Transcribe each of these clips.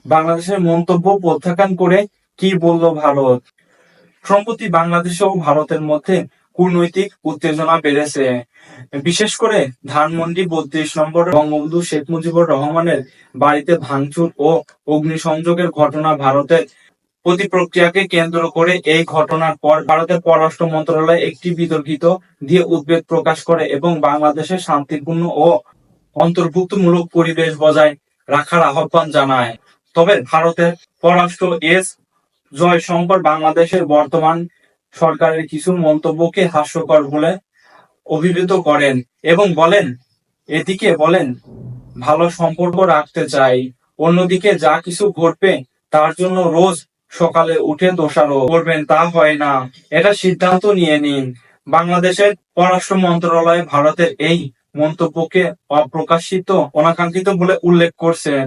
বাংলাদেশের মন্তব্য প্রত্যাখ্যান করে কি বলল ভারত? সম্প্রতি বাংলাদেশ ও ভারতের মধ্যে কূটনৈতিক উত্তেজনা বেড়েছে। বিশেষ করে ধানমন্ডি ৩২ নম্বর বঙ্গবন্ধু শেখ মুজিবুর রহমানের বাড়িতে ভাঙচুর ও অগ্নিসংযোগের ঘটনা, ভারতের প্রতিক্রিয়াকে কেন্দ্র করে এই ঘটনার পর ভারতের পররাষ্ট্র মন্ত্রণালয় একটি বিতর্কিত দিয়ে উদ্বেগ প্রকাশ করে এবং বাংলাদেশের শান্তিপূর্ণ ও অন্তর্ভুক্তমূলক পরিবেশ বজায় রাখার আহ্বান জানায়। তবে ভারতের পররাষ্ট্র এস জয়শঙ্কর বাংলাদেশের বর্তমান সরকারের কিছু মন্তব্যকে হাস্যকর বলে অভিহিত করেন এবং বলেন ভালো সম্পর্ক রাখতে চাই, অন্যদিকে যা কিছু ঘটবে তার জন্য রোজ সকালে উঠে দোষারোপ করবেন তা হয় না, এটা সিদ্ধান্ত নিয়ে নিন। বাংলাদেশের পররাষ্ট্র মন্ত্রণালয় ভারতের এই মন্তব্যকে অপ্রকাশিত অনাকাঙ্ক্ষিত বলে উল্লেখ করছেন।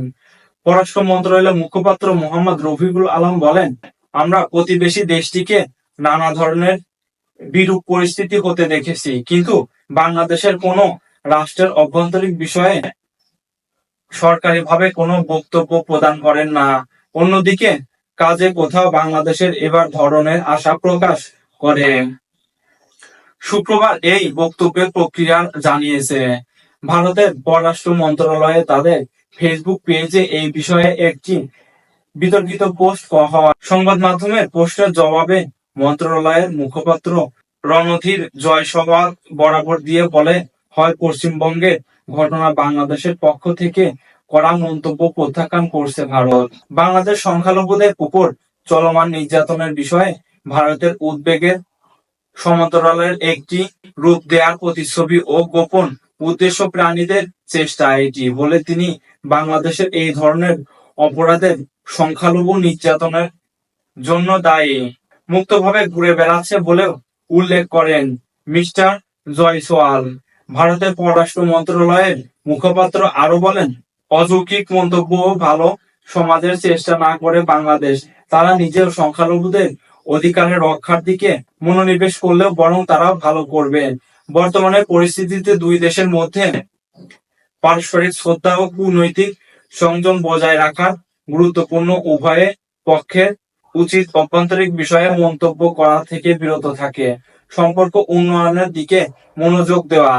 পররাষ্ট্র মন্ত্রণালয়ের মুখপাত্র মোহাম্মদ রফিকুল আলম বলেন, আমরা প্রতিবেশী দেশটিকে নানা ধরনের বিরূপ পরিস্থিতি হতে দেখেছি, কিন্তু বাংলাদেশের কোনো রাষ্ট্রের অভ্যন্তরীণ বিষয়ে সরকারিভাবে কোনো বক্তব্য প্রদান করেন না। অন্যদিকে কাজে কোথাও বাংলাদেশের এবার ধরনের আশা প্রকাশ করে শুক্রবার এই বক্তব্যের প্রক্রিয়া জানিয়েছে। ভারতের পররাষ্ট্র মন্ত্রণালয়ে তাদের ফেসবুক পেজে এই বিষয়ে একটি বিতর্কিত পোস্ট হওয়া সংবাদ মাধ্যমের পোস্টের জবাবে মন্ত্রণালয়ের মুখপাত্র রণধীর জয়সওয়াল বরাবর দিয়ে বলে, হয় পশ্চিমবঙ্গের ঘটনা বাংলাদেশের পক্ষ থেকে কড়া মন্তব্য প্রত্যাখ্যান করছে ভারত। বাংলাদেশ সংখ্যালঘুদের উপর চলমান নির্যাতনের বিষয়ে ভারতের উদ্বেগের সমান্তরালের একটি রূপ দেওয়ার প্রতিচ্ছবি ও গোপন উদ্দেশ্য প্রাণীদের চেষ্টা এটি বলে তিনি বাংলাদেশের এই ধরনের অপরাধের সংখ্যালঘু নির্যাতনের জন্য দায়ী মুক্তভাবে ঘুরে বেড়াচ্ছে বলেও উল্লেখ করেন মিস্টার জয়সওয়াল। ভারতের পররাষ্ট্র মন্ত্রণালয়ের মুখপাত্র আরো বলেন, অযৌক্তিক মন্তব্য ও ভালো সমাজের চেষ্টা না করে বাংলাদেশ তারা নিজের সংখ্যালঘুদের অধিকারের রক্ষার দিকে মনোনিবেশ করলেও বরং তারা ভালো করবে। বর্তমানে পরিস্থিতিতে দুই দেশের মধ্যে পারস্পরিক শ্রদ্ধা ও কূটনৈতিক সংযম বজায় রাখার গুরুত্বপূর্ণ, উভয় পক্ষের উচিত অভ্যন্তরীণ বিষয়ে মন্তব্য করা থেকে বিরত থাকে, সম্পর্ক উন্নয়নের দিকে মনোযোগ দেওয়া।